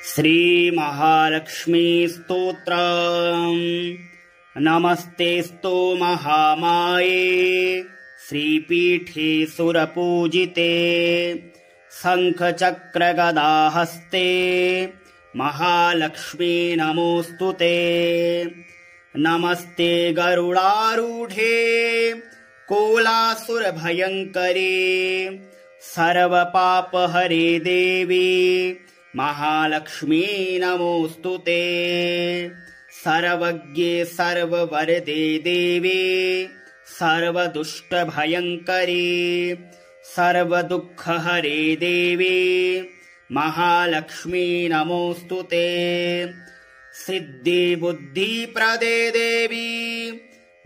श्री महालक्ष्मी स्तोत्रम्। नमस्तेस्तु महामाये श्रीपीठे सुरपूजिते शङ्खचक्रगदाहस्ते महालक्ष्मी नमोऽस्तुते। नमस्ते गरुडारूढे कोलासुरभयङ्करे सर्वपापहरे देवी महालक्ष्मी नमोऽस्तुते। सर्वज्ञे सर्ववरदे देवी सर्वदुष्टभयङ्करी सर्वदुःखहरे देवी महालक्ष्मी नमोऽस्तुते। सिद्धिबुद्धिप्रदे देवी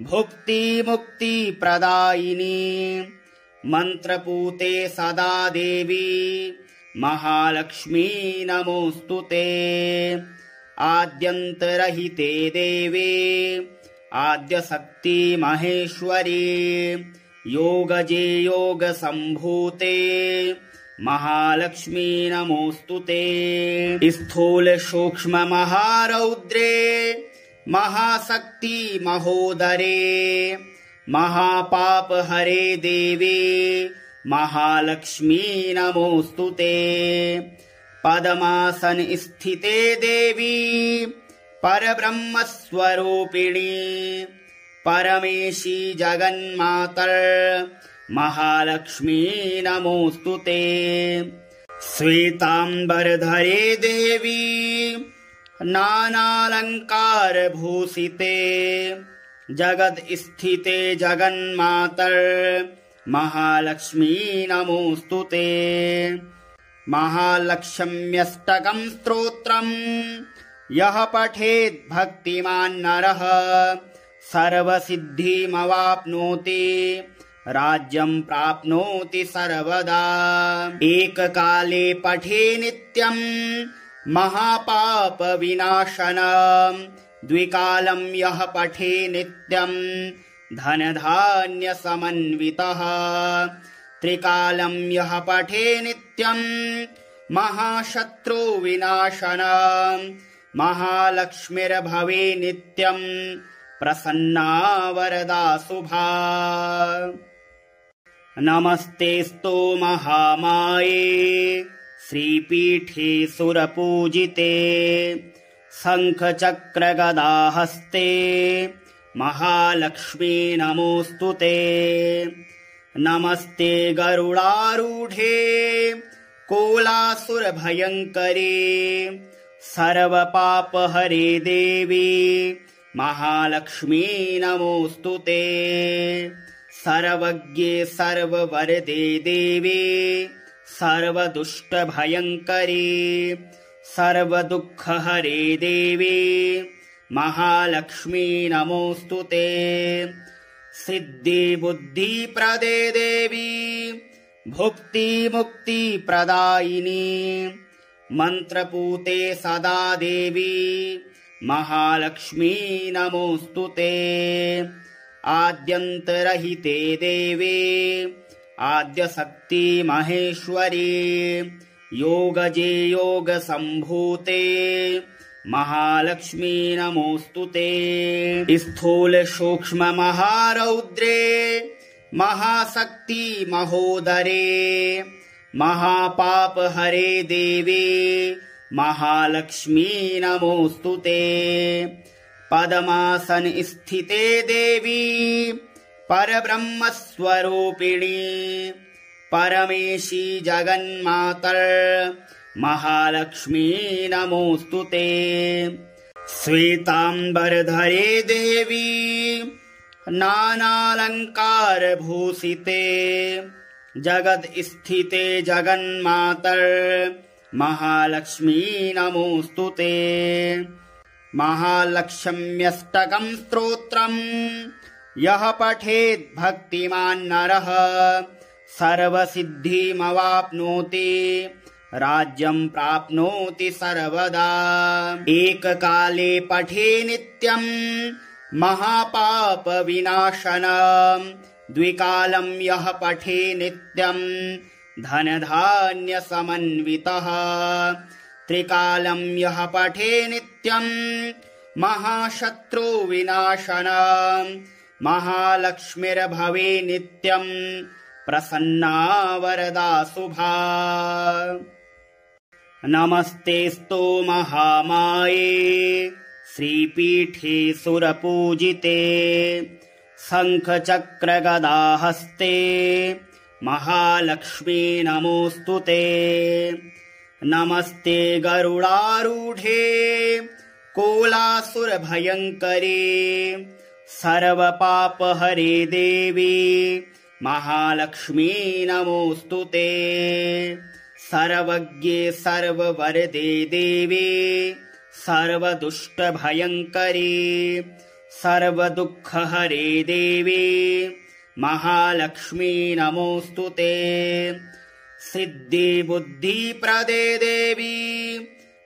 भुक्तिमुक्तिप्रदायिनी मन्त्रपूते सदा देवी महालक्ष्मी नमोऽस्तुते। आद्यन्तरहिते देवी आद्यशक्ति महेश्वरी योगजे योगसम्भूते महालक्ष्मी नमोऽस्तुते। स्थूल सूक्ष्म महारौद्रे महाशक्ति महोदरे महापापहरे देवी महालक्ष्मी नमोऽस्तुते। पद्मासन स्थिते देवी परब्रह्मस्वरूपिणी परमेशी जगन्मातर महालक्ष्मी नमोऽस्तुते। श्वेताम्बरधरे देवी नानालङ्कारभूषिते जगद्स्थिते जगन्मातर महालक्ष्मी नमोऽस्तुते। महालक्ष्म्यष्टकं स्तोत्रम् यः पठेत् भक्तिमान् नरः सर्वसिद्धिमवाप्नोति राज्यं प्राप्नोति सर्वदा। एककाले पठे नित्यं महापापविनाशनम् द्विकालं यः पठे नित्यं धनधान्यसमन्वितः त्रिकालं यः पठे नित्यं महाशत्रुविनाशनम् महालक्ष्मीर्भवे नित्यं प्रसन्ना वरदा शुभा। नमस्तेस्तु महामाये श्रीपीठे सुरपूजिते शङ्खचक्रगदाहस्ते महालक्ष्मी नमोऽस्तुते। नमस्ते गरुडारूढे कोलासुरभयङ्करे सर्वपापहरे देवी महालक्ष्मी नमोऽस्तुते। सर्वज्ञे सर्ववरदे देवी सर्वदुष्टभयङ्करी सर्वदुःखहरे देवी महालक्ष्मी नमोऽस्तुते। सिद्धिबुद्धिप्रदे देवी भुक्तिमुक्तिप्रदायिनी मन्त्रपूते सदा देवी महालक्ष्मी नमोऽस्तुते। आद्यन्तरहिते देवी आद्यशक्ति महेश्वरी योगजे योगसम्भूते महालक्ष्मी नमोऽस्तुते। स्थूल सूक्ष्म महारौद्रे महाशक्ति महोदरे महापापहरे देवी महालक्ष्मी नमोऽस्तुते। पद्मासन स्थिते देवी परब्रह्मस्वरूपिणी परमेशी जगन्मातर महालक्ष्मी नमोऽस्तुते। श्वेताम्बरधरे देवी नानालङ्कारभूषिते जगद्स्थिते जगन्मातर महालक्ष्मी नमोऽस्तुते। महालक्ष्म्यष्टकं स्तोत्रम् यः पठेत् भक्तिमान् नरः सर्वसिद्धिमवाप्नोति राज्यं प्राप्नोति सर्वदा। एककाले पठे नित्यं महापापविनाशनम् द्विकालं यः पठे नित्यं धनधान्यसमन्वितः त्रिकालं यः पठे नित्यं महाशत्रुविनाशनम् महालक्ष्मीर्भवे नित्यं प्रसन्ना वरदा शुभा। नमस्तेस्तु महामाये श्रीपीठे सुरपूजिते शङ्खचक्रगदाहस्ते महालक्ष्मी नमोऽस्तुते। नमस्ते गरुडारूढे कोलासुरभयङ्करे सर्वपापहरे देवी महालक्ष्मी नमोऽस्तुते। सर्वज्ञे सर्ववरदे देवी सर्वदुष्टभयङ्करी सर्वदुःखहरे देवी महालक्ष्मी नमोऽस्तुते। सिद्धिबुद्धिप्रदे देवी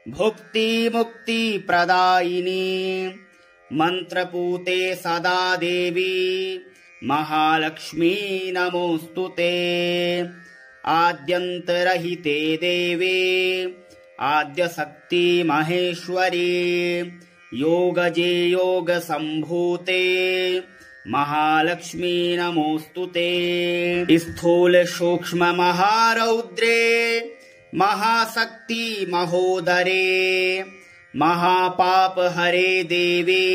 भुक्तिमुक्तिप्रदायिनी मन्त्रपूते सदा देवी महालक्ष्मी नमोऽस्तुते। आद्यन्तरहिते देवी आद्यशक्ति महेश्वरी योगजे योगसम्भूते महालक्ष्मी नमोऽस्तुते। स्थूल सूक्ष्म महारौद्रे महाशक्ति महोदरे महापापहरे देवी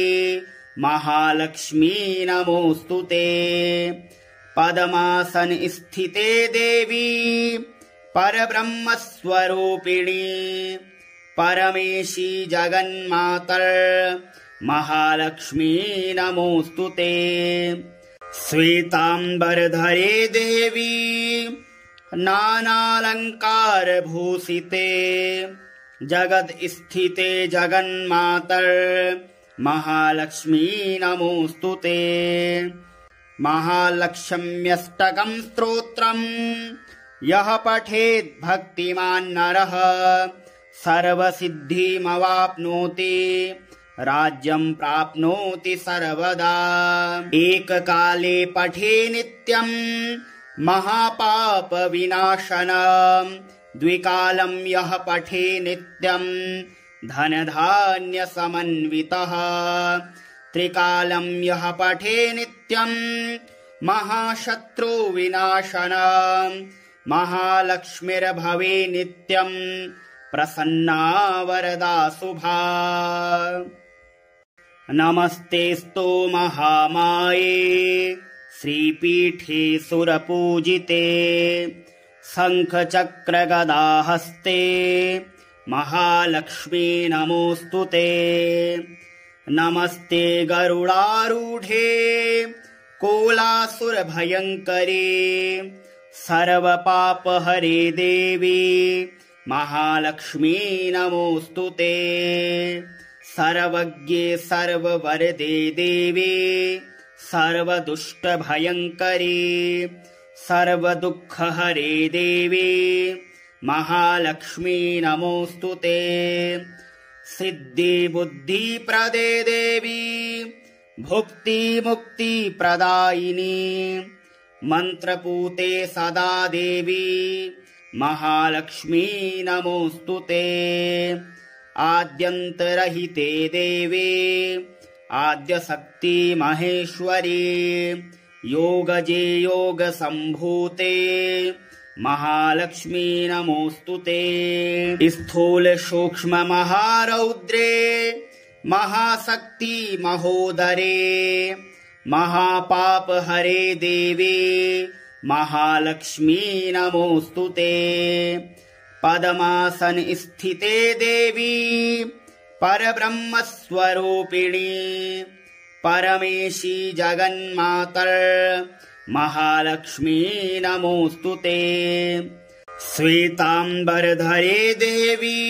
महालक्ष्मी नमोऽस्तुते। पद्मासन स्थिते देवी परब्रह्मस्वरूपिणी परमेशी जगन्मातर महालक्ष्मी नमोऽस्तुते। श्वेताम्बरधरे देवी नानालङ्कारभूषिते जगद्स्थिते जगन्मातर महालक्ष्मी नमोऽस्तुते। महालक्ष्म्यष्टकं स्तोत्रम् यः पठेत् भक्तिमान् नरः सर्वसिद्धिमवाप्नोति राज्यं प्राप्नोति सर्वदा। एककाले पठे नित्यं महापापविनाशनम् द्विकालं यः पठे नित्यं धनधान्यसमन्वितः त्रिकालं यः पठे नित्यं महाशत्रुविनाशनम् महालक्ष्मीर्भवे नित्यं प्रसन्ना वरदा शुभा। नमस्तेस्तु महामाये श्रीपीठे सुरपूजिते शङ्खचक्रगदाहस्ते महालक्ष्मी नमोऽस्तुते। नमस्ते गरुडारूढे कोलासुरभयङ्करे सर्वपापहरे देवी महालक्ष्मी नमोऽस्तुते। सर्वज्ञे सर्ववरदे देवी सर्वदुष्टभयङ्करी सर्वदुःखहरे देवी महालक्ष्मी नमोऽस्तुते। सिद्धिबुद्धिप्रदे देवी भुक्तिमुक्तिप्रदायिनी मन्त्रपूते सदा देवी महालक्ष्मी नमोऽस्तुते। आद्यन्तरहिते देवी आद्यशक्ति महेश्वरी योगजे योगसम्भूते महालक्ष्मी नमोऽस्तुते। स्थूल सूक्ष्म महारौद्रे महाशक्ति महोदरे महापापहरे देवी महालक्ष्मी नमोऽस्तुते। पद्मासन स्थिते देवी परब्रह्मस्वरूपिणी परमेशी जगन्मातर महालक्ष्मी नमोऽस्तुते। श्वेताम्बरधरे देवी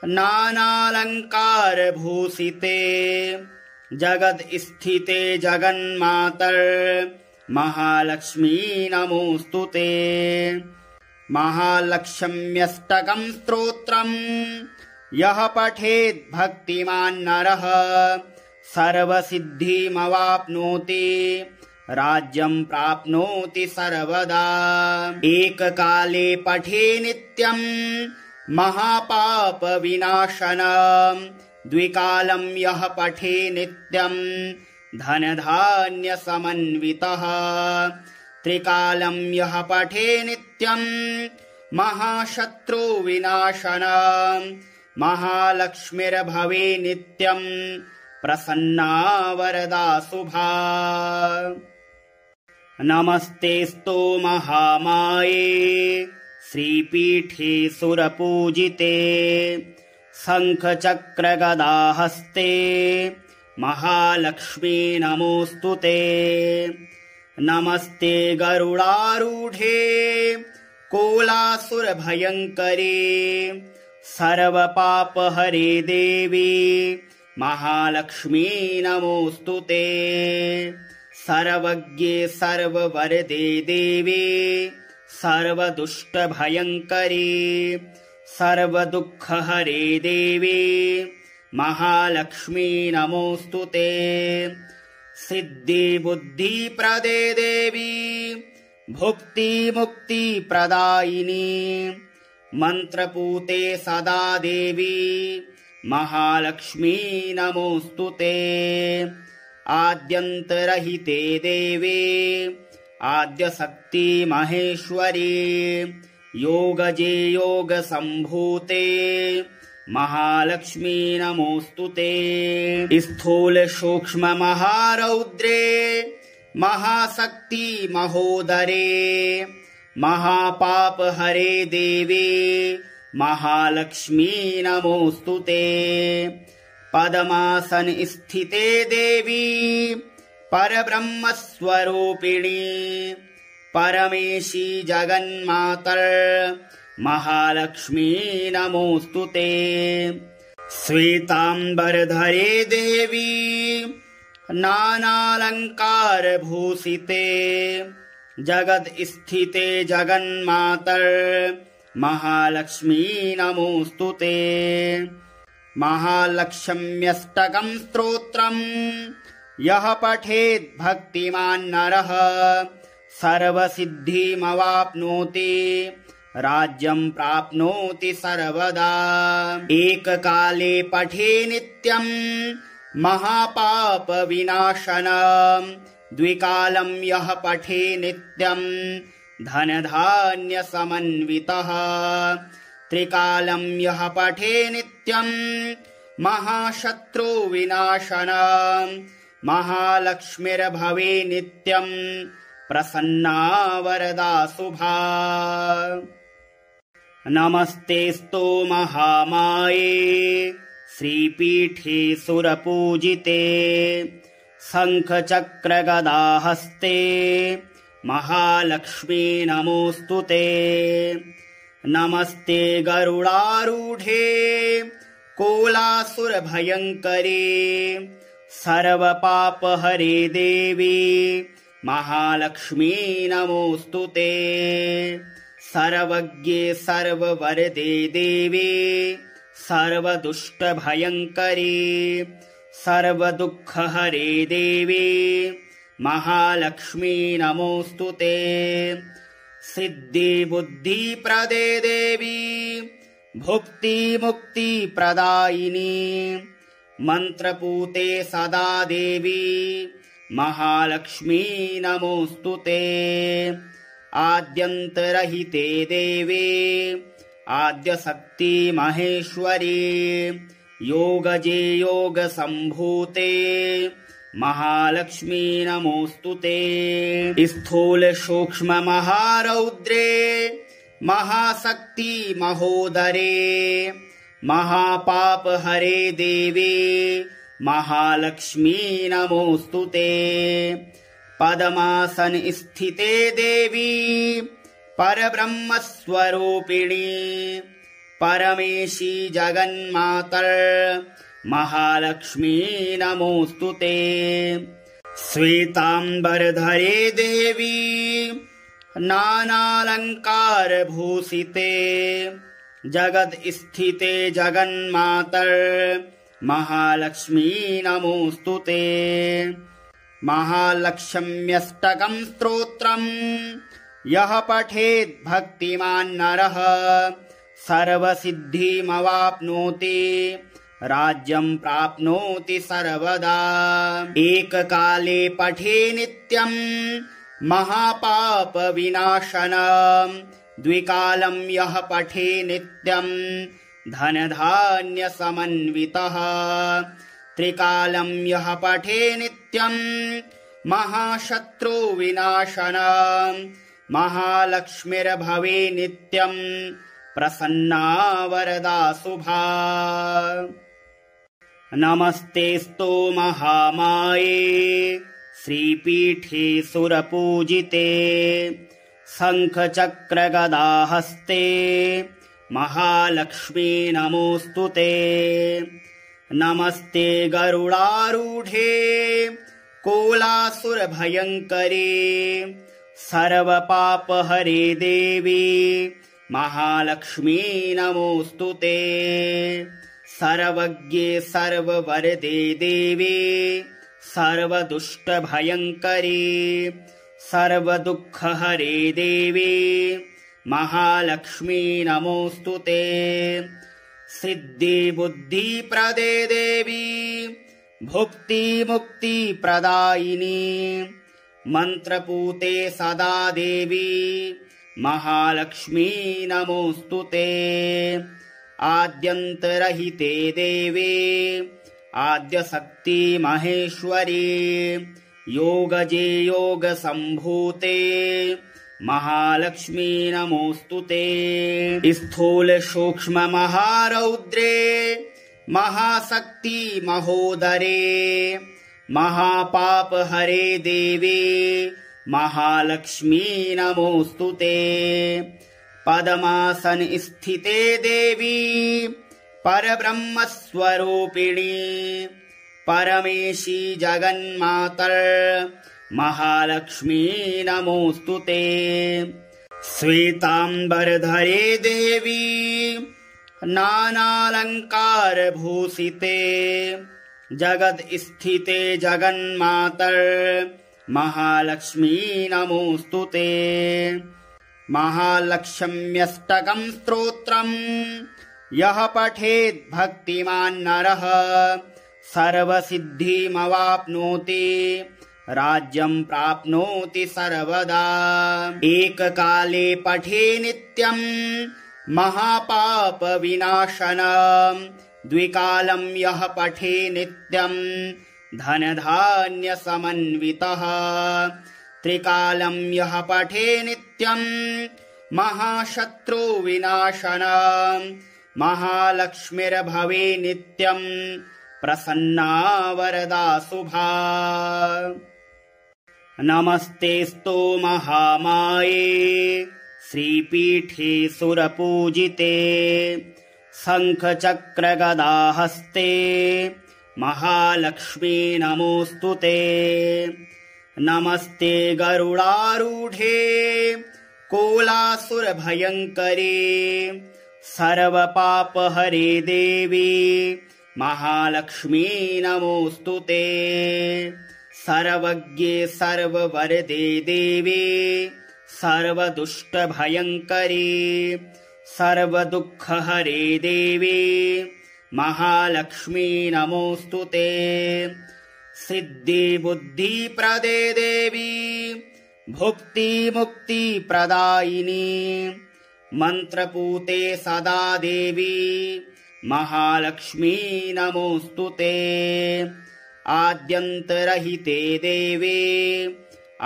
नानालङ्कारभूषिते जगद्स्थिते जगन्मातर महालक्ष्मी नमोऽस्तुते। महालक्ष्म्यष्टकं स्तोत्रम् यः पठेत् भक्तिमान् नरः सर्वसिद्धिमवाप्नोति राज्यं प्राप्नोति सर्वदा। एककाले पठे नित्यं महापापविनाशनम् द्विकालं यः पठे नित्यम् धनधान्यसमन्वितः त्रिकालं यः पठे नित्यम् महाशत्रुविनाशनम् महालक्ष्मीर्भवे नित्यम् प्रसन्ना वरदा शुभा। नमस्तेऽस्तु महामाये श्रीपीठे सुरपूजिते शङ्खचक्रगदाहस्ते महालक्ष्मी नमोऽस्तुते। नमस्ते गरुडारूढे कोलासुरभयङ्करे सर्वपापहरे देवी महालक्ष्मी नमोऽस्तुते। सर्वज्ञे सर्ववरदे देवी सर्वदुष्टभयङ्करी सर्वदुःखहरे देवी महालक्ष्मी नमोऽस्तुते। सिद्धिबुद्धिप्रदे देवी भुक्तिमुक्तिप्रदायिनी मन्त्रपूते सदा देवी महालक्ष्मी नमोऽस्तुते। आद्यन्तरहिते देवी आद्यशक्ति महेश्वरी योगजे योगसम्भूते महालक्ष्मी नमोऽस्तुते। स्थूल सूक्ष्म महारौद्रे महाशक्ति महोदरे महापापहरे देवी महालक्ष्मी नमोऽस्तुते। पद्मासन स्थिते देवी परब्रह्मस्वरूपिणी परमेशी जगन्मातर महालक्ष्मी नमोऽस्तुते। श्वेताम्बरधरे देवी नानालङ्कारभूषिते जगद्स्थिते जगन्मातर महालक्ष्मी नमोऽस्तुते। महालक्ष्म्यष्टकं स्तोत्रम् यः पठेत् भक्तिमान् नरः सर्वसिद्धिमवाप्नोति राज्यं प्राप्नोति सर्वदा। एककाले पठे नित्यम् महापापविनाशनम् द्विकालं यः पठे नित्यम् धनधान्यसमन्वितः त्रिकालं यः पठे नित्यम् महाशत्रुविनाशनम् महालक्ष्मीर्भवे नित्यम् प्रसन्ना वरदा शुभा। नमस्तेऽस्तु महामाये श्रीपीठे सुरपूजिते शङ्खचक्रगदाहस्ते महालक्ष्मी नमोऽस्तुते। नमस्ते गरुडारूढे कोलासुरभयङ्करे सर्वपापहरे देवी महालक्ष्मी नमोऽस्तुते। सर्वज्ञे सर्ववरदे देवी सर्वदुष्टभयङ्करी सर्वदुःखहरे देवी महालक्ष्मी नमोऽस्तुते। सिद्धिबुद्धिप्रदे देवी भुक्तिमुक्तिप्रदायिनी मन्त्रपूते सदा देवी महालक्ष्मी नमोऽस्तुते। आद्यन्तरहिते देवी आद्यशक्ति महेश्वरी योगजे योगसम्भूते महालक्ष्मी नमोऽस्तुते। स्थूल सूक्ष्म महारौद्रे महाशक्ति महोदरे महापापहरे देवी महालक्ष्मी नमोऽस्तुते। पद्मासन स्थिते देवी परब्रह्मस्वरूपिणी परमेशी जगन्मातर महालक्ष्मी नमोऽस्तुते। श्वेताम्बरधरे देवी नानालङ्कारभूषिते जगद्स्थिते जगन्मातर महालक्ष्मी नमोऽस्तुते। महालक्ष्म्यष्टकं स्तोत्रम् यः पठेत् भक्तिमान् नरः सर्वसिद्धिमवाप्नोति राज्यं प्राप्नोति सर्वदा। एककाले पठे नित्यं महापापविनाशनम् द्विकालं यः पठे नित्यं धनधान्यसमन्वितः त्रिकालं यः पठे नित्यं महाशत्रुविनाशनम् महालक्ष्मीर्भवे नित्यं प्रसन्ना वरदा शुभा। नमस्तेस्तु महामाये श्रीपीठे सुरपूजिते शङ्खचक्रगदाहस्ते महालक्ष्मी नमोऽस्तुते। नमस्ते गरुडारूढे कोलासुरभयङ्करे सर्वपापहरे देवी महालक्ष्मी नमोऽस्तुते। सर्वज्ञे सर्ववरदे देवी सर्वदुष्टभयङ्करी सर्वदुःखहरे देवी महालक्ष्मी नमोऽस्तुते। सिद्धिबुद्धिप्रदे देवी भुक्तिमुक्तिप्रदायिनी मन्त्रपूते सदा देवी महालक्ष्मी नमोऽस्तुते। आद्यन्तरहिते देवी आद्यशक्ति महेश्वरी योगजे योगसम्भूते महालक्ष्मी नमोऽस्तुते। स्थूल सूक्ष्म महारौद्रे महाशक्ति महोदरे महापापहरे देवी महालक्ष्मी नमोऽस्तुते। पद्मासन स्थिते देवी परब्रह्मस्वरूपिणी परमेशी जगन्मातर् महालक्ष्मी नमोऽस्तुते। श्वेताम्बरधरे देवी नानालङ्कारभूषिते जगद्स्थिते जगन्मातर् महालक्ष्मी नमोऽस्तुते। महालक्ष्म्यष्टकं स्तोत्रम् यः पठेत् भक्तिमान् नरः सर्वसिद्धिमवाप्नोति राज्यं प्राप्नोति सर्वदा। एककाले पठे नित्यं महापापविनाशनम् द्विकालं यः पठे नित्यं धनधान्यसमन्वितः त्रिकालं यः पठे नित्यं महाशत्रुविनाशनम् महालक्ष्मीर्भवे नित्यं प्रसन्ना वरदा शुभा। नमस्तेस्तु महामाये श्रीपीठे सुरपूजिते शङ्खचक्रगदाहस्ते महालक्ष्मी नमोऽस्तुते। नमस्ते गरुडारूढे कोलासुरभयङ्करे सर्वपापहरे देवी महालक्ष्मी नमोऽस्तुते। सर्वज्ञे सर्ववरदे देवी सर्वदुष्टभयङ्करी सर्वदुःखहरे देवी महालक्ष्मी नमोऽस्तुते। सिद्धिबुद्धिप्रदे देवी भुक्तिमुक्तिप्रदायिनी मन्त्रपूते सदा देवी महालक्ष्मी नमोऽस्तुते। आद्यन्तरहिते देवी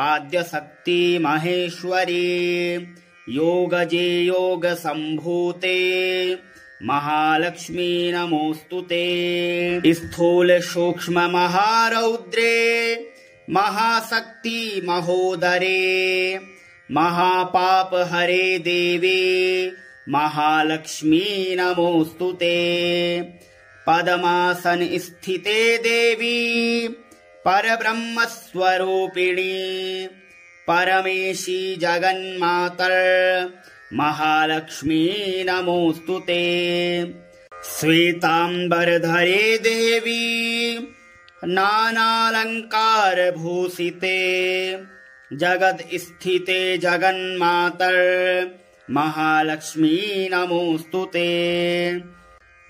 आद्यशक्ति महेश्वरी योगजे योगसम्भूते महालक्ष्मी नमोऽस्तुते। स्थूल सूक्ष्म महारौद्रे महाशक्ति महोदरे महापापहरे देवी महालक्ष्मी नमोऽस्तुते। पद्मासन स्थिते देवी परब्रह्मस्वरूपिणी परमेशी जगन्मातर् महालक्ष्मी नमोऽस्तुते। श्वेताम्बरधरे देवी नानालङ्कारभूषिते जगद्स्थिते जगन्मातर् महालक्ष्मी नमोऽस्तु ते।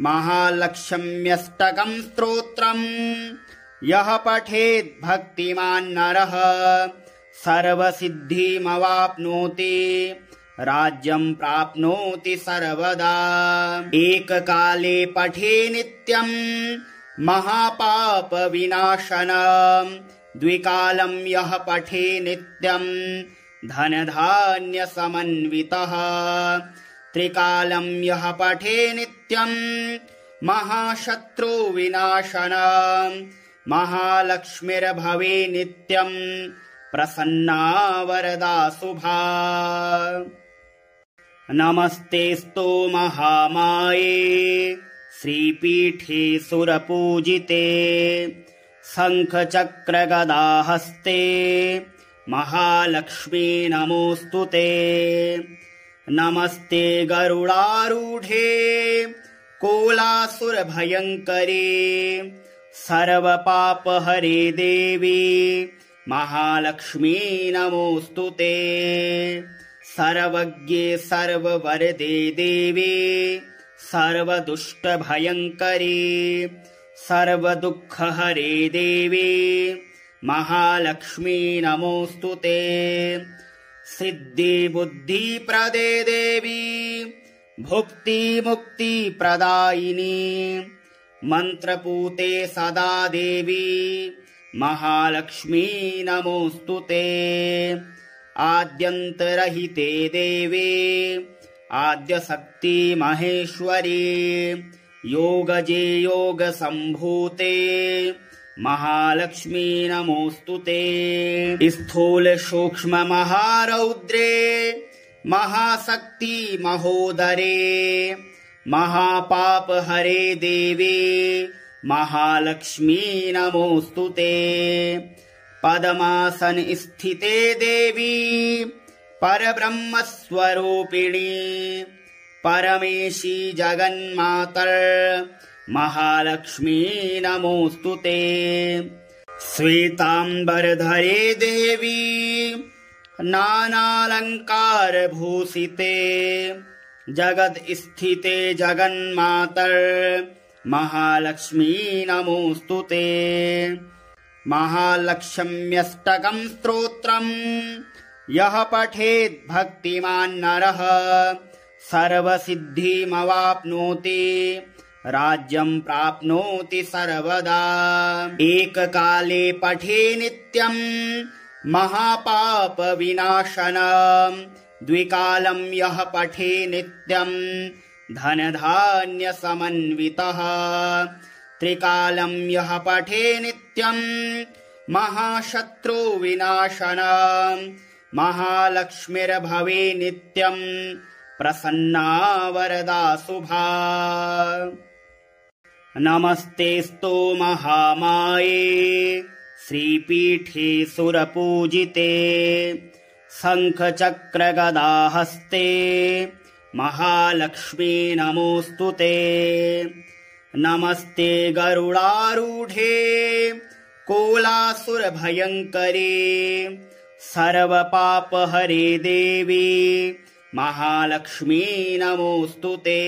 महालक्ष्म्यष्टकं स्तोत्रम् यः पठेत् भक्तिमान् नरः सर्वसिद्धिमवाप्नोति राज्यं प्राप्नोति सर्वदा। एककाले पठे नित्यं महापापविनाशनम् द्विकालं यः पठे नित्यं धनधान्यसमन्वितः। त्रिकालं यः पठे नित्यं महाशत्रुविनाशनम् महालक्ष्मीर्भवे नित्यं प्रसन्ना वरदा शुभा। नमस्तेऽस्तु महामाये श्रीपीठे सुरपूजिते शङ्खचक्रगदाहस्ते महालक्ष्मी नमोऽस्तु ते। नमस्ते गरुडारूढे कोलासुरभयङ्करे सर्वपापहरे देवी महालक्ष्मी नमोऽस्तु ते। सर्वज्ञे सर्ववरदे देवी सर्वदुष्टभयङ्करी सर्वदुःखहरे देवी महालक्ष्मी नमोऽस्तु ते। सिद्धिबुद्धिप्रदे देवी भुक्तिमुक्तिप्रदायिनी मन्त्रपूते सदा देवी महालक्ष्मी नमोऽस्तु ते। आद्यन्तरहिते देवी आद्यशक्ति महेश्वरी योगजे योगसम्भूते महालक्ष्मी नमोऽस्तु ते। स्थूल सूक्ष्म महारौद्रे महाशक्ति महोदरे महापापहरे देवी महालक्ष्मी नमोऽस्तु ते। पद्मासन स्थिते देवी परब्रह्मस्वरूपिणी परमेशी जगन्मातर् महालक्ष्मी नमोऽस्तु ते। श्वेताम्बरधरे देवी नानालङ्कारभूषिते जगद्स्थिते जगन्मातर् महालक्ष्मी नमोऽस्तु ते। महालक्ष्म्यष्टकं स्तोत्रम् यः पठेत् भक्तिमान् नरः सर्वसिद्धिमवाप्नोति राज्यं प्राप्नोति सर्वदा। एककाले पठे नित्यं महापापविनाशनम् द्विकालं यः पठे नित्यं धनधान्यसमन्वितः। त्रिकालं यः पठे नित्यं महाशत्रुविनाशनम् महालक्ष्मीर्भवे नित्यं प्रसन्ना वरदा शुभा। नमस्तेऽस्तु महामाये श्रीपीठे सुरपूजिते शङ्खचक्रगदाहस्ते महालक्ष्मी नमोऽस्तु ते। नमस्ते गरुडारूढे कोलासुरभयङ्करे सर्वपापहरे देवी महालक्ष्मी नमोऽस्तु ते।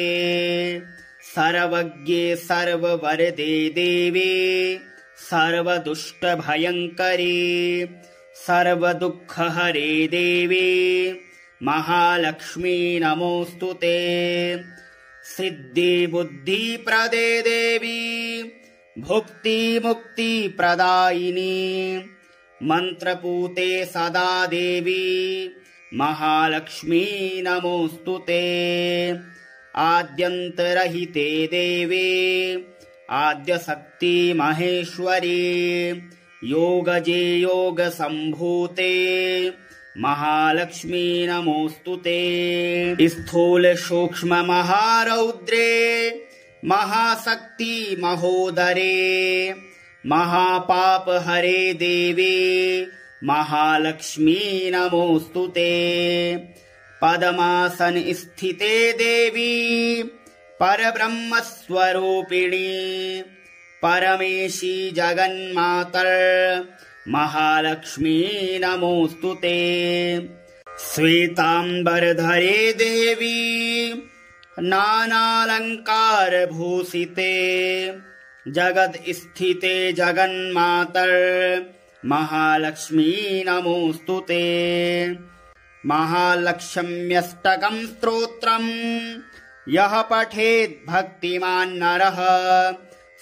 सर्वज्ञे सर्ववरदे देवी सर्वदुष्टभयङ्करी सर्वदुःखहरे देवी महालक्ष्मी नमोऽस्तु ते। सिद्धिबुद्धिप्रदे देवी भुक्तिमुक्तिप्रदायिनी मन्त्रपूते सदा देवी महालक्ष्मी नमोऽस्तु ते। आद्यन्तरहिते देवी आद्यशक्ति महेश्वरी योगजे योगसम्भूते महालक्ष्मी नमोऽस्तु ते। स्थूल सूक्ष्म महारौद्रे महाशक्ति महोदरे महापापहरे देवी महालक्ष्मी नमोऽस्तु ते। पद्मासन स्थिते देवी परब्रह्मस्वरूपिणी परमेशी जगन्मातर् महालक्ष्मी नमोऽस्तु ते। श्वेताम्बरधरे देवी नानालङ्कारभूषिते जगद्स्थिते जगन्मातर् महालक्ष्मी नमोऽस्तु ते। महालक्ष्म्यष्टकं स्तोत्रम् यः पठेत् भक्तिमान् नरः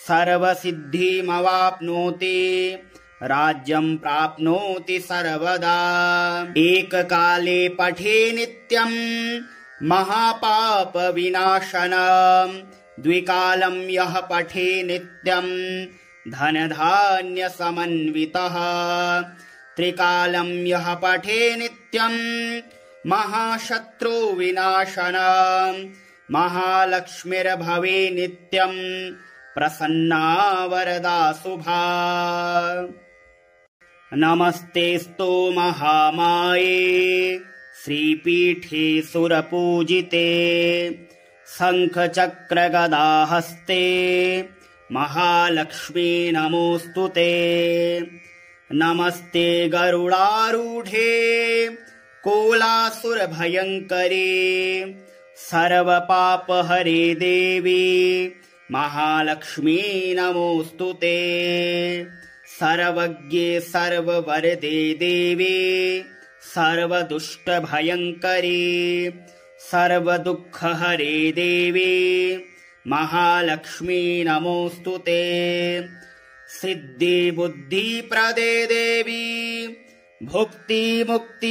सर्वसिद्धिमवाप्नोति राज्यं प्राप्नोति सर्वदा। एककाले पठे नित्यं महापापविनाशनम् द्विकालं यः पठे नित्यं धनधान्यसमन्वितः त्रिकालं यः पठे नित्यं महाशत्रुविनाशनम् महालक्ष्मीर्भवे नित्यं प्रसन्ना वरदा शुभा। नमस्तेऽस्तु महामाये श्रीपीठे सुरपूजिते शङ्खचक्रगदाहस्ते महालक्ष्मी नमोऽस्तु ते। नमस्ते गरुडारूढे कोलासुरभयङ्करे सर्वपापहरे देवी महालक्ष्मी नमोऽस्तु ते। सर्वज्ञे सर्ववरदे देवी सर्वदुष्टभयङ्करी सर्वदुःखहरे देवी महालक्ष्मी नमोऽस्तु ते। सिद्धिबुद्धिप्रदे देवी भुक्तिमुक्तिप्रदायिनी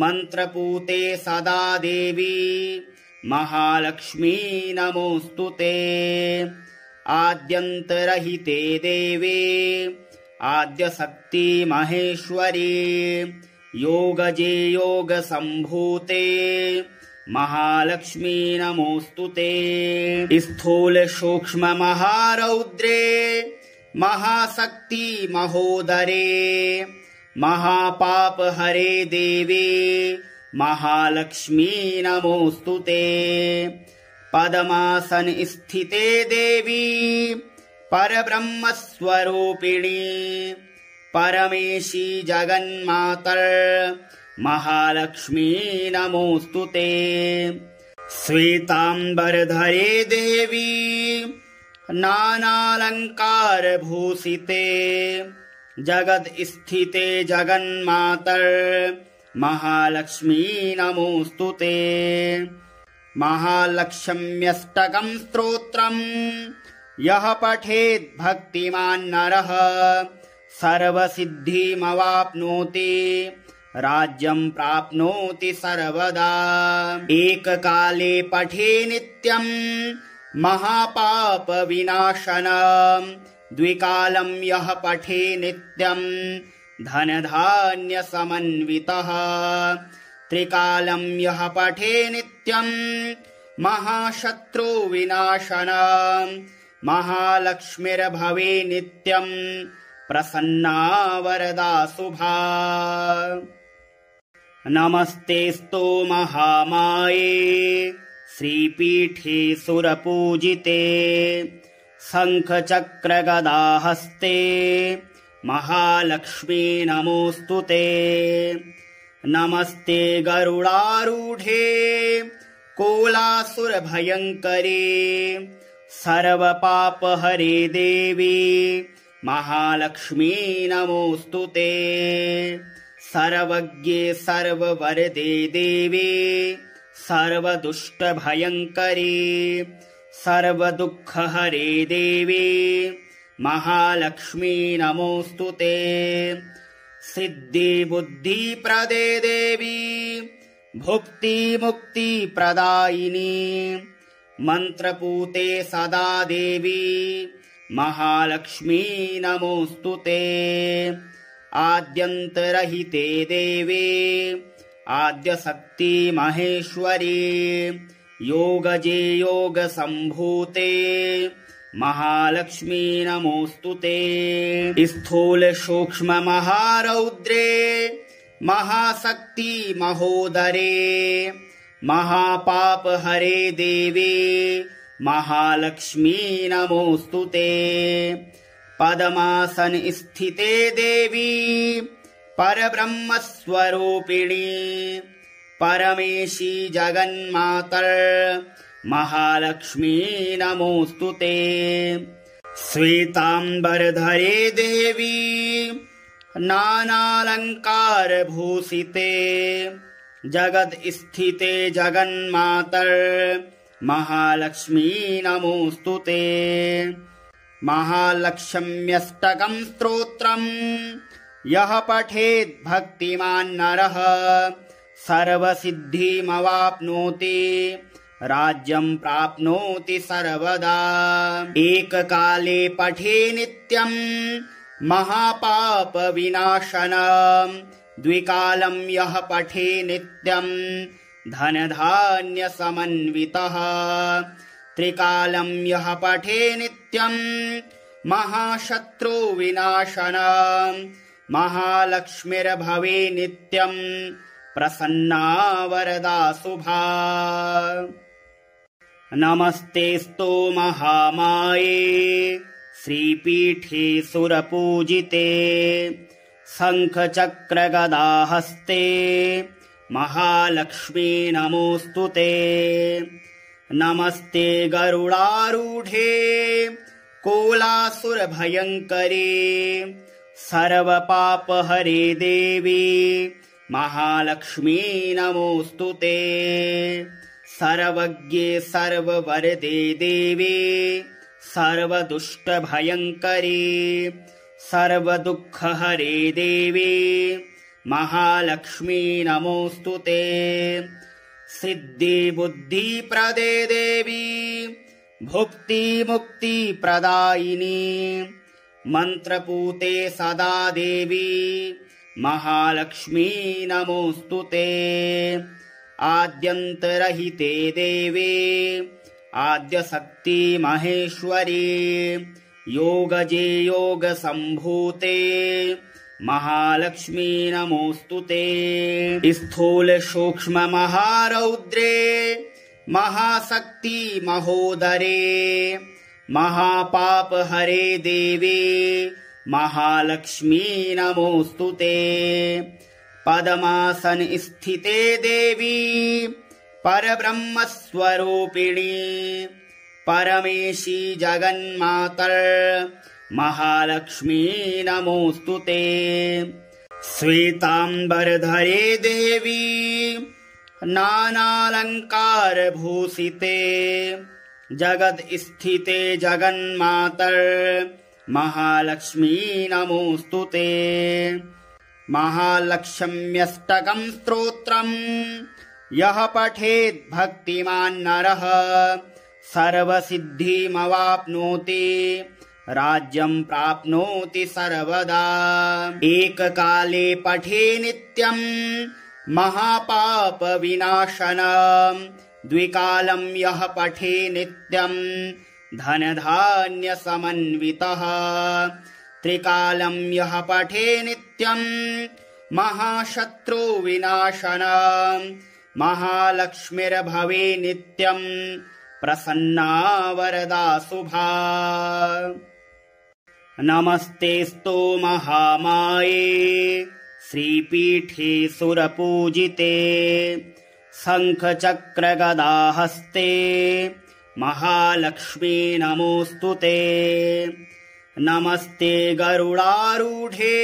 मन्त्रपूते सदा देवी महालक्ष्मी नमोऽस्तु ते। आद्यन्तरहिते देवी आद्यशक्ति महेश्वरी योगजे योगसम्भूते महालक्ष्मी नमोऽस्तु ते। स्थूल सूक्ष्म महारौद्रे महाशक्ति महोदरे महापापहरे देवी महालक्ष्मी नमोऽस्तु ते। पद्मासन स्थिते देवी परब्रह्मस्वरूपिणी परमेशी जगन्मातर् महालक्ष्मी नमोऽस्तु ते। श्वेताम्बरधरे देवी नानालङ्कारभूषिते जगद्स्थिते जगन्मातर् महालक्ष्मी नमोऽस्तु ते। महालक्ष्म्यष्टकं स्तोत्रम् यः पठेत् भक्तिमान् नरः सर्वसिद्धिमवाप्नोति राज्यं प्राप्नोति सर्वदा। एककाले पठे नित्यं महापापविनाशनम् द्विकालं यः पठे नित्यं धनधान्यसमन्वितः त्रिकालं यः पठे नित्यं महाशत्रुविनाशनम् महालक्ष्मीर्भवे नित्यं प्रसन्ना वरदा शुभा। नमस्तेऽस्तु महामाये श्रीपीठे सुरपूजिते शङ्खचक्रगदाहस्ते महालक्ष्मी नमोऽस्तु ते। नमस्ते गरुडारूढे कोलासुरभयङ्करे सर्वपापहरे देवी महालक्ष्मी नमोऽस्तु ते। सर्वज्ञे सर्ववरदे देवी सर्वदुष्टभयङ्करी सर्वदुःखहरे देवी महालक्ष्मी नमोऽस्तु ते। सिद्धिबुद्धिप्रदे देवी भुक्तिमुक्तिप्रदायिनी मन्त्रपूते सदा देवी महालक्ष्मी नमोऽस्तु ते। आद्यन्तरहिते देवी आद्यशक्ति महेश्वरी योगजे योगसम्भूते महालक्ष्मी नमोऽस्तु ते। स्थूल सूक्ष्म महारौद्रे महाशक्ति महोदरे महापापहरे देवी महालक्ष्मी नमोऽस्तु ते। पद्मासन स्थिते देवी परब्रह्मस्वरूपिणी परमेशी जगन्मातर् महालक्ष्मी नमोऽस्तुते। श्वेताम्बरधरे देवी नानालङ्कारभूषिते जगद्स्थिते जगन्मातर् महालक्ष्मी नमोऽस्तुते। महालक्ष्म्यष्टकं स्तोत्रम् यः पठेत् भक्तिमान् नरः सर्वसिद्धिमवाप्नोति राज्यं प्राप्नोति सर्वदा। एककाले पठे नित्यं महापापविनाशनम् द्विकालं यः पठे नित्यं धनधान्यसमन्वितः त्रिकालं यः पठे नित्यं महाशत्रुविनाशनम् महालक्ष्मीर्भवे नित्यं प्रसन्ना वरदा शुभा। नमस्तेऽस्तु महामाये श्रीपीठे सुरपूजिते शङ्खचक्रगदाहस्ते महालक्ष्मी नमोऽस्तुते। नमस्ते गरुडारूढे कोलासुरभयङ्करे सर्वपापहरे देवी महालक्ष्मी नमोऽस्तुते। सर्वज्ञे सर्ववरदे देवी सर्वदुष्टभयङ्करी सर्वदुःखहरे देवी महालक्ष्मी नमोऽस्तुते। सिद्धिबुद्धिप्रदे देवी भुक्तिमुक्तिप्रदायिनी मन्त्रपूते सदा देवी महालक्ष्मी नमोऽस्तुते। आद्यन्तरहिते देवी आद्यशक्ति महेश्वरी योगजे योगसम्भूते महालक्ष्मी नमोऽस्तुते। स्थूल सूक्ष्म महारौद्रे महाशक्ति महोदरे महापापहरे देवी महालक्ष्मी नमोऽस्तुते। पद्मासन स्थिते देवी परब्रह्मस्वरूपिणी परमेशी जगन्मातर् महालक्ष्मी नमोऽस्तुते। श्वेताम्बरधरे देवी नानालङ्कारभूषिते जगद्स्थिते जगन्मातर् महालक्ष्मी नमोऽस्तुते। महालक्ष्म्यष्टकं स्तोत्रम् यः पठेत् भक्तिमान् नरः सर्वसिद्धिमवाप्नोति राज्यं प्राप्नोति सर्वदा। एककाले पठे नित्यं महापापविनाशनम् द्विकालं यः पठे नित्यं धनधान्यसमन्वितः त्रिकालं यः पठे नित्यं महाशत्रुविनाशनम् महालक्ष्मीर्भवे नित्यं प्रसन्ना वरदा शुभा। नमस्तेऽस्तु महामाये श्रीपीठे सुरपूजिते शङ्खचक्रगदाहस्ते महालक्ष्मी नमोऽस्तुते। नमस्ते गरुडारूढे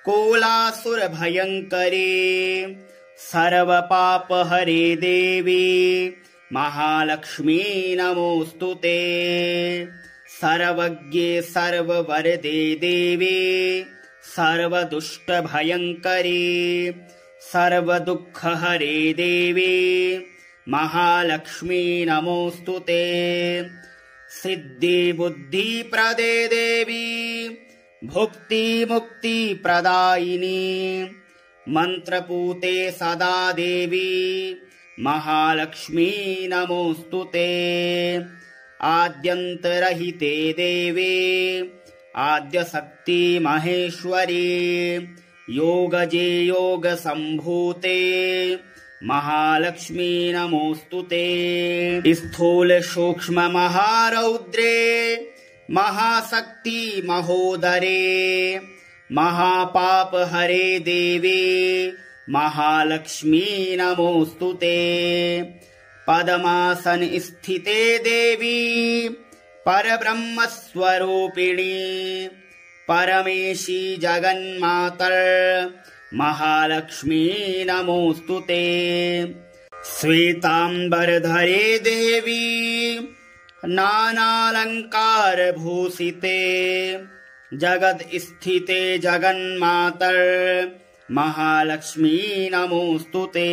कोलासुरभयङ्करे सर्वपापहरे देवी महालक्ष्मी नमोऽस्तुते। सर्वज्ञे सर्ववरदे देवी सर्वदुष्टभयङ्करी सर्वदुःखहरे देवी महालक्ष्मी नमोऽस्तुते। सिद्धिबुद्धिप्रदे देवी भुक्तिमुक्तिप्रदायिनी मन्त्रपूते सदा देवी महालक्ष्मी नमोऽस्तुते। आद्यन्तरहिते देवी आद्यशक्ति महेश्वरी योगजे योगसम्भूते महालक्ष्मी नमोऽस्तुते। स्थूल सूक्ष्म महारौद्रे महाशक्ति महोदरे महापापहरे देवी महालक्ष्मी नमोऽस्तुते। पद्मासन स्थिते देवी परब्रह्मस्वरूपिणी परमेशी जगन्मातर महालक्ष्मी नमोऽस्तुते। श्वेताम्बरधरे देवी नानालङ्कारभूषिते जगद्स्थिते जगन्मातर महालक्ष्मी नमोऽस्तुते।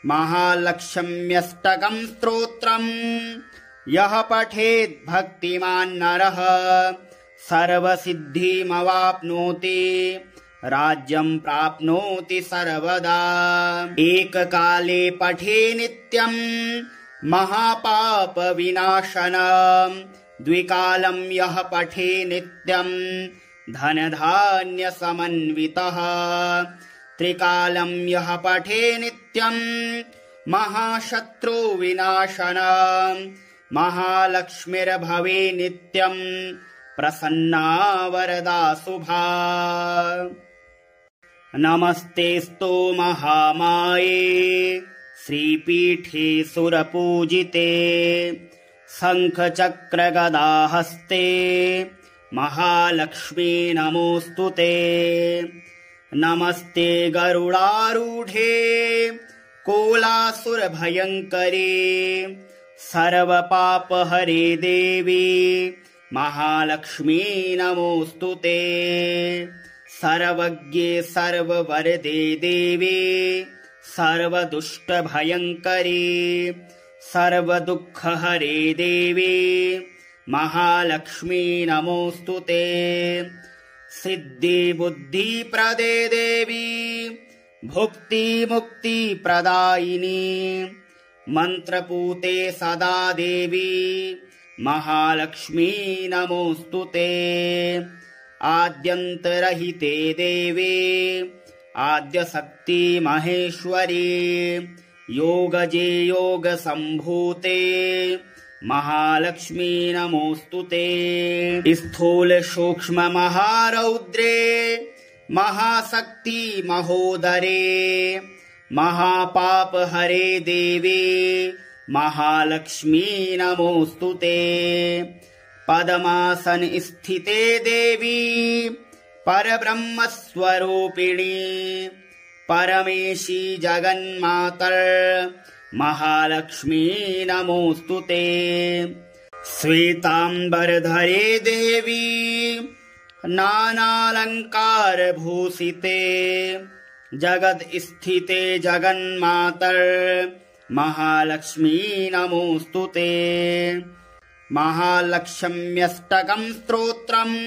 महालक्ष्म्यष्टकं स्तोत्रम् यः पठेत् भक्तिमान् नरः सर्वसिद्धिमवाप्नोति राज्यं प्राप्नोति सर्वदा। एककाले पठे नित्यं महापापविनाशनम् द्विकालं यः पठे नित्यं धनधान्यसमन्वितः त्रिकालं यः पठे नित्यं महाशत्रुविनाशनम् महालक्ष्मीर्भवे नित्यं प्रसन्ना वरदा शुभा। नमस्तेऽस्तु महामाये श्रीपीठे सुरपूजिते शङ्खचक्रगदाहस्ते महालक्ष्मी नमोऽस्तुते। नमस्ते गरुडारूढे कोलासुरभयङ्करे सर्वपापहरे देवी महालक्ष्मी नमोऽस्तुते। सर्वज्ञे सर्ववरदे देवी सर्वदुष्टभयङ्करी सर्वदुःखहरे देवी महालक्ष्मी नमोऽस्तुते। सिद्धिबुद्धिप्रदे देवी भुक्तिमुक्तिप्रदायिनी मन्त्रपूते सदा देवी महालक्ष्मी नमोऽस्तुते। आद्यन्तरहिते देवी आद्यशक्ति महेश्वरी योगजे योगसम्भूते महालक्ष्मी नमोऽस्तुते। स्थूल सूक्ष्म महारौद्रे महाशक्ति महोदरे महापापहरे देवी महालक्ष्मी नमोऽस्तुते। पद्मासन स्थिते देवी परब्रह्मस्वरूपिणी परमेशी जगन्मातर महालक्ष्मी नमोऽस्तुते। श्वेताम्बरधरे देवी नानालङ्कारभूषिते जगद्स्थिते जगन्मातर महालक्ष्मी नमोऽस्तुते। महालक्ष्म्यष्टकं स्तोत्रम्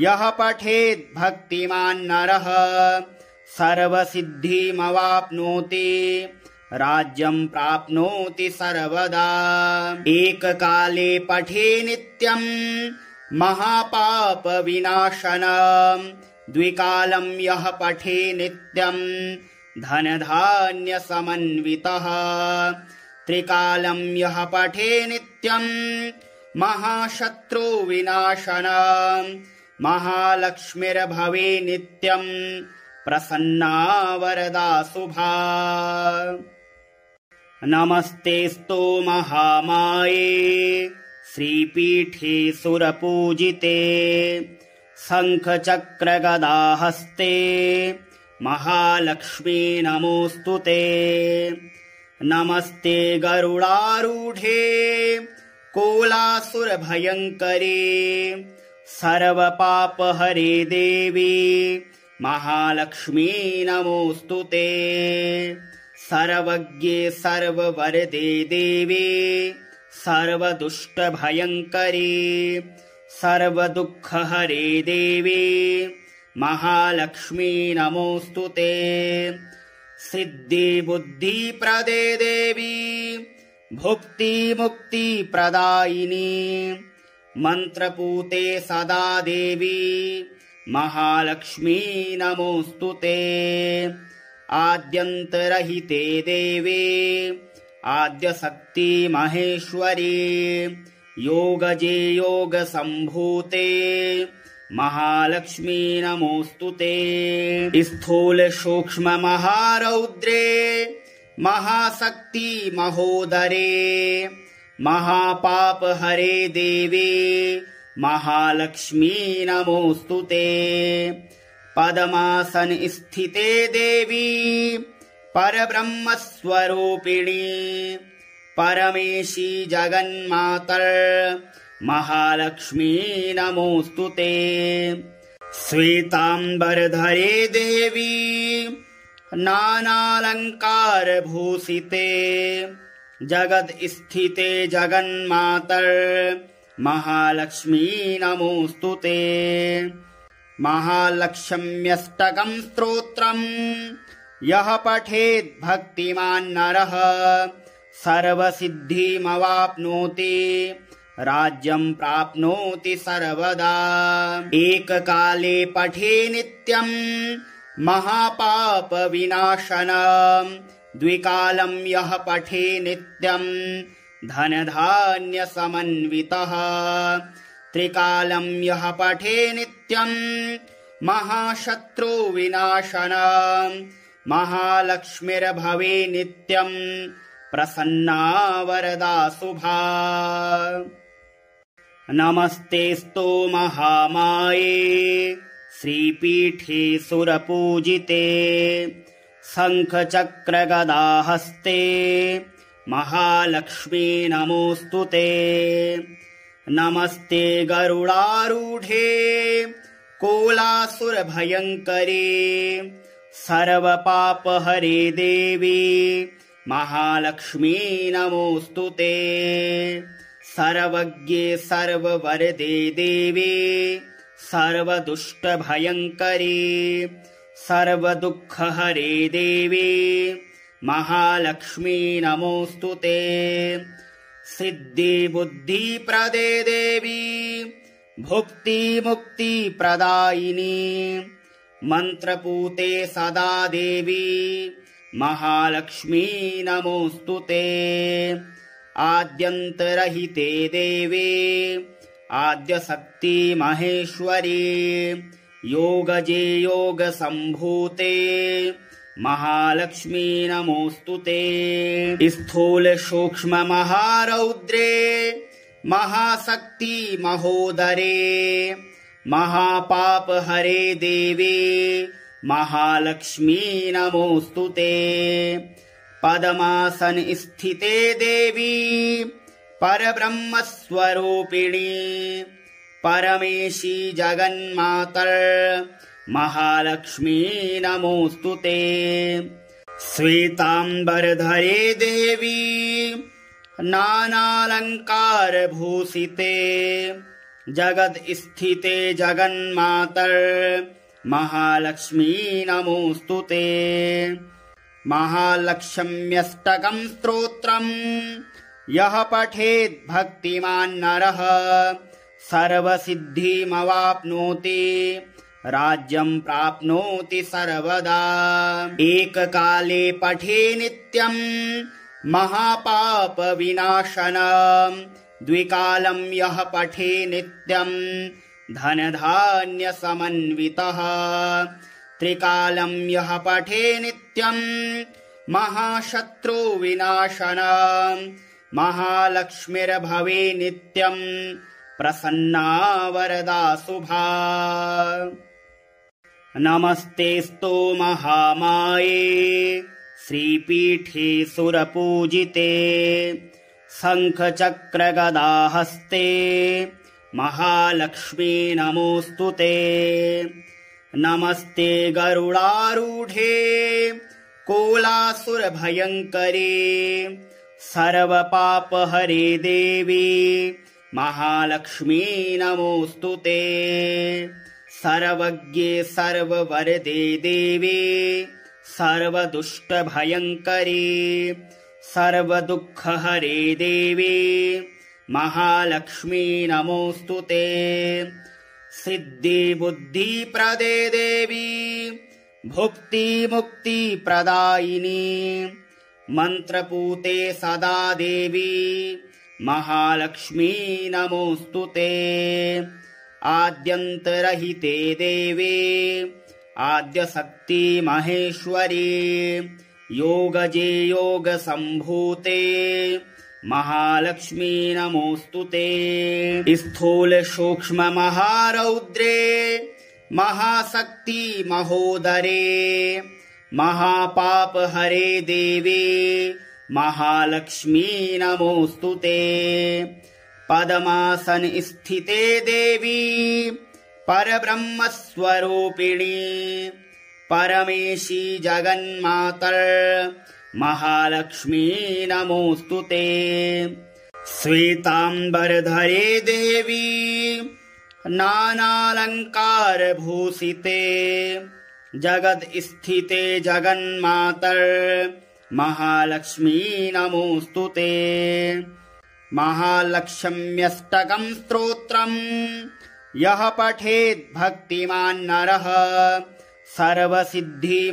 यः पठेत् भक्तिमान् नरः सर्वसिद्धिमवाप्नोति राज्यं प्राप्नोति सर्वदा। एककाले पठे नित्यं महापापविनाशनम् द्विकालं यः पठे नित्यं धनधान्यसमन्वितः त्रिकालं यः पठे नित्यं महाशत्रुविनाशनम् महालक्ष्मीर्भवे नित्यं प्रसन्ना वरदा शुभा। नमस्तेऽस्तु महामाये श्रीपीठे सुरपूजिते शङ्खचक्रगदाहस्ते महालक्ष्मी नमोऽस्तुते। नमस्ते गरुडारूढे कोलासुरभयङ्करे सर्वपापहरे देवी महालक्ष्मी नमोऽस्तुते। सर्वज्ञे सर्ववरदे देवी सर्वदुष्टभयङ्करी सर्वदुःखहरे देवी महालक्ष्मी नमोऽस्तुते। सिद्धिबुद्धिप्रदे देवी भुक्तिमुक्तिप्रदायिनी मन्त्रपूते सदा देवी महालक्ष्मी नमोऽस्तुते। आद्यन्तरहिते देवी आद्यशक्ति महेश्वरी योगजे योगसम्भूते महालक्ष्मी नमोऽस्तु ते। स्थूल सूक्ष्म महारौद्रे महाशक्ति महोदरे महापाप हरे देवी महालक्ष्मी नमोऽस्तु ते। पद्मासन स्थिते देवी परब्रह्म स्वरूपिणी परमेशी जगन्मातर महालक्ष्मी नमोऽस्तु ते। श्वेतांबरधरे देवी नानालंकार भूषिते जगद स्थिते जगन्मातर महालक्ष्मी नमोऽस्तु ते। महालक्ष्म्यष्टकं स्तोत्रम् यः पठेत् भक्तिमान् नरः सर्वसिद्धिमवाप्नोति राज्यं प्राप्नोति सर्वदा। एककाले पठे नित्यं महापाप विनाशनम् द्विकालं यः पठे नित्यं धनधान्य समन्वितः त्रिकालं यः पठे नित्यं महाशत्रु विनाशनम् महालक्ष्मीर्भवे नित्यं प्रसन्ना वरदा शुभा। नमस्तेस्तु महामाये श्रीपीठे सुरपूजिते शङ्खचक्रगदाहस्ते महालक्ष्मी नमोऽस्तु ते। नमस्ते गरुडारूढे कोलासुरभयङ्करे सर्वपापहरे देवी महालक्ष्मी नमोऽस्तु ते। सर्वज्ञे सर्ववरदे देवी सर्वदुष्टभयङ्करी सर्वदुःखहरे देवी महालक्ष्मी नमोऽस्तु ते। सिद्धिबुद्धिप्रदे देवी भुक्तिमुक्तिप्रदायिनी मन्त्रपूते सदा देवी महालक्ष्मी नमोऽस्तु ते। आद्यन्तरहिते देवी आद्यशक्ति महेश्वरी योगजे योगसम्भूते महालक्ष्मी नमोऽस्तु ते। स्थूल सूक्ष्म महारौद्रे महाशक्ति महोदरे महापाप हरे देवी महालक्ष्मी नमोऽस्तु ते। पद्मासन स्थिते देवी परब्रह्म स्वरूपिणी परमेशी जगन्मातर महालक्ष्मी नमोऽस्तु ते। श्वेतांबरधरे देवी नानालंकार भूषिते जगद स्थिते जगन्मातर महालक्ष्मी नमोऽस्तु ते। महालक्ष्म्यष्टकं स्तोत्रम् यः पठेत् भक्तिमान् नरः सर्वसिद्धिमवाप्नोति राज्यं प्राप्नोति सर्वदा। एककाले पठे नित्यं महापाप विनाशनम् द्विकालं यः पठे नित्यं धनधान्य समन्वितः त्रिकालं यः पठे नित्यं महाशत्रु विनाशनम् महालक्ष्मीर्भवे नित्यं प्रसन्ना वरदा शुभा। नमस्तेस्तु महामाये श्रीपीठे सुरपूजिते शङ्खचक्रगदाहस्ते महालक्ष्मी नमोऽस्तु ते। नमस्ते गरुडारूढे कोलासुरभयङ्करे सर्वपापहरे देवी महालक्ष्मी नमोऽस्तु ते। सर्वज्ञे सर्ववरदे देवी सर्वदुष्टभयङ्करी सर्वदुःखहरे देवी महालक्ष्मी नमोऽस्तु ते। सिद्धिबुद्धिप्रदे देवी भुक्तिमुक्तिप्रदायिनी मन्त्रपूते सदा देवी महालक्ष्मी नमोऽस्तु ते। आद्यन्तरहिते देवे आद्यशक्ति महेश्वरी योगजे योगसम्भूते महालक्ष्मी नमोऽस्तुते। स्थूल सूक्ष्म महारौद्रे महाशक्ति महोदरे महापाप हरे देवी महालक्ष्मी नमोऽस्तुते। पद्मासन स्थिते देवी परब्रह्मस्वरूपिणी परमेशी जगन्मातर महालक्ष्मी नमोऽस्तुते। श्वेतांबरधरे देवी नानालंकार भूषिते जगद स्थिते जगन्मातर महालक्ष्मी नमोऽस्तुते। महालक्ष्म्यष्टकं स्तोत्रम् यः पठेत् भक्तिमान् नरः सर्वसिद्धिमवाप्नोति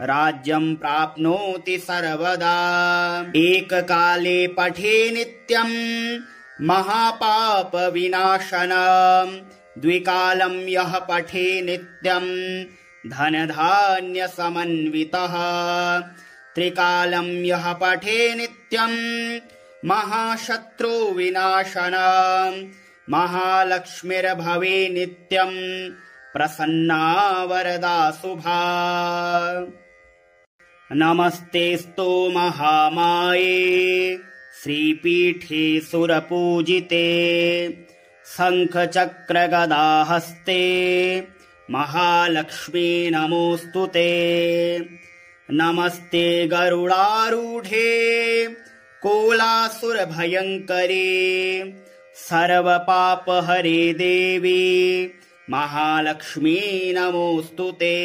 राज्यं प्राप्नोति सर्वदा। एककाले पठे नित्यं महापाप विनाशनम् द्विकालं यः पठे नित्यं धनधान्य समन्वितः त्रिकालं यः पठे नित्यं महाशत्रु विनाशनम् महालक्ष्मीर्भवे नित्यं प्रसन्ना वरदा शुभा। नमस्तेस्तु महामाये श्रीपीठे सुरपूजिते शङ्खचक्रगदाहस्ते महालक्ष्मी नमोऽस्तुते। नमस्ते गरुडारूढे कोलासुरभयङ्करे सर्वपापहरे देवी महालक्ष्मी नमोऽस्तुते।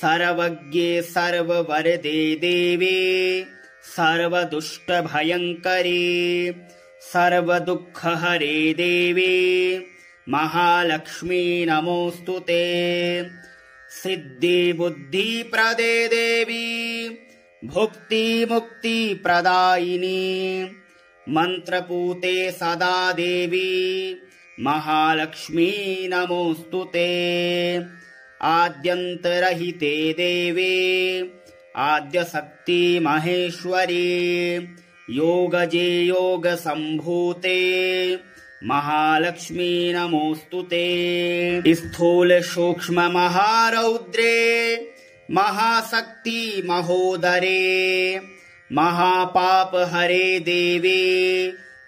सर्वज्ञे सर्ववरदे देवी सर्वदुष्टभयङ्करी सर्वदुःखहरे देवी महालक्ष्मी नमोऽस्तुते। सिद्धिबुद्धिप्रदे देवी भुक्तिमुक्तिप्रदायिनी मन्त्रपूते सदा देवी महालक्ष्मी नमोऽस्तुते। आद्यन्तरहिते देवी आद्यशक्ति महेश्वरी योगजे योगसम्भूते महालक्ष्मी नमोऽस्तुते। स्थूल सूक्ष्म महारौद्रे महाशक्ति महोदरे महापाप हरे देवी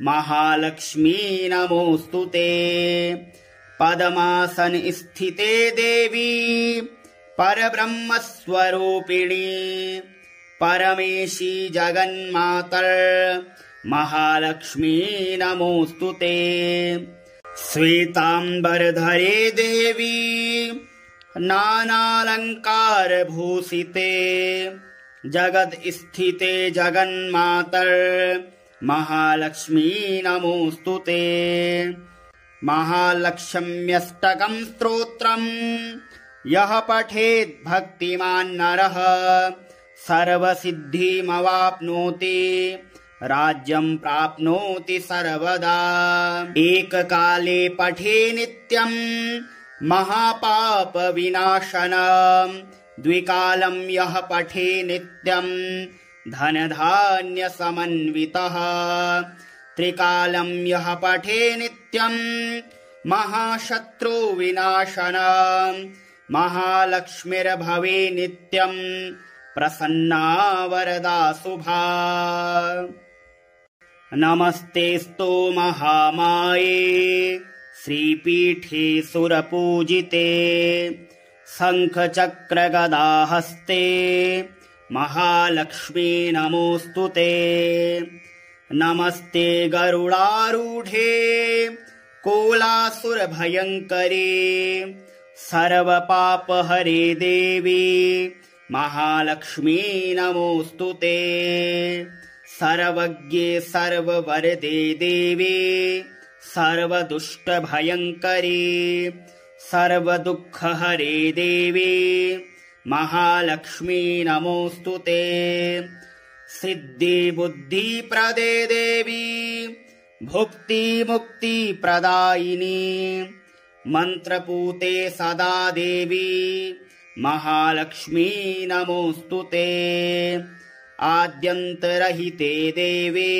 महालक्ष्मी नमोऽस्तुते। पद्मासन स्थिते देवी परब्रह्मस्वरूपिणी परमेशी जगन्मातर महालक्ष्मी नमोऽस्तुते। श्वेतांबरधरे देवी नानालंकार भूषिते जगद स्थिते जगन्मातर महालक्ष्मी नमोऽस्तुते। महालक्ष्म्यष्टकं स्तोत्रम् यः पठेत् भक्तिमान् नरः सर्वसिद्धिमवाप्नोति राज्यं प्राप्नोति सर्वदा। एककाले पठे नित्यं महापाप विनाशनम् द्विकालं यः पठे नित्यं धनधान्य समन्वितः त्रिकालं यः पठे नित्यं महाशत्रु विनाशनम् महालक्ष्मीर्भवे नित्यं प्रसन्ना वरदा शुभा। नमस्तेस्तु महामाये श्रीपीठे सुरपूजिते शङ्खचक्रगदाहस्ते महालक्ष्मी नमोऽस्तुते। नमस्ते गरुडारूढे कोलासुरभयङ्करे सर्वपापहरे देवी महालक्ष्मी नमोऽस्तुते। सर्वज्ञे सर्ववरदे देवी सर्वदुष्टभयङ्करी सर्वदुःखहरे देवी महालक्ष्मी नमोऽस्तुते। सिद्धिबुद्धिप्रदे देवी भुक्तिमुक्तिप्रदायिनी मन्त्रपूते सदा देवी महालक्ष्मी नमोऽस्तुते। आद्यन्तरहिते देवे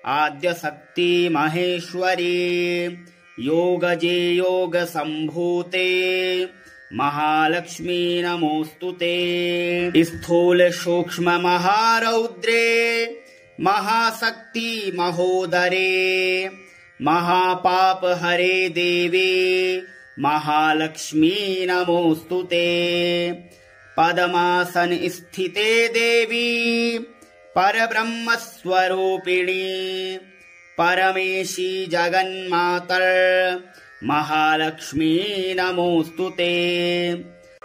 आद्यशक्ति महेश्वरी योगजे योगसम्भूते महालक्ष्मी नमोऽस्तुते। स्थूल सूक्ष्म महारौद्रे महाशक्ति महोदरे महापापहरे देवी महालक्ष्मी नमोऽस्तुते। पद्मासन स्थिते देवी परब्रह्मस्वरूपिणी परमेशी जगन्मातर महालक्ष्मी नमोऽस्तुते।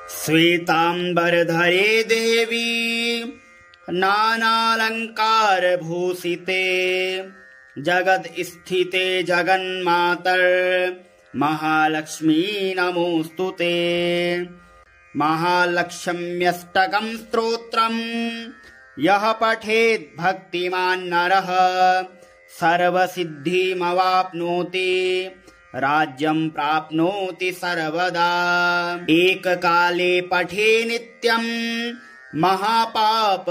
श्वेताम्बरधरे देवी नानालङ्कारभूषिते जगद्स्थिते जगन्मातर महालक्ष्मी नमोऽस्तुते। महालक्ष्म्यष्टकं स्तोत्रम् यः पठेत् भक्तिमान् नरः सर्वसिद्धिमवाप्नोति राज्यं प्राप्नोति सर्वदा। एककाले पठे नित्यं महापापविनाशनम्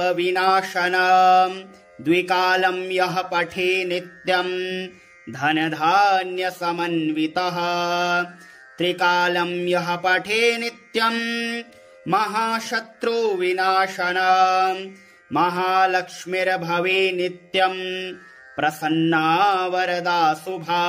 द्विकालं यः पठे नित्यं धनधान्यसमन्वितः त्रिकालं यः पठे नित्यं महाशत्रुविनाशनम् महालक्ष्मीर्भवे नित्यं प्रसन्ना वरदा शुभा।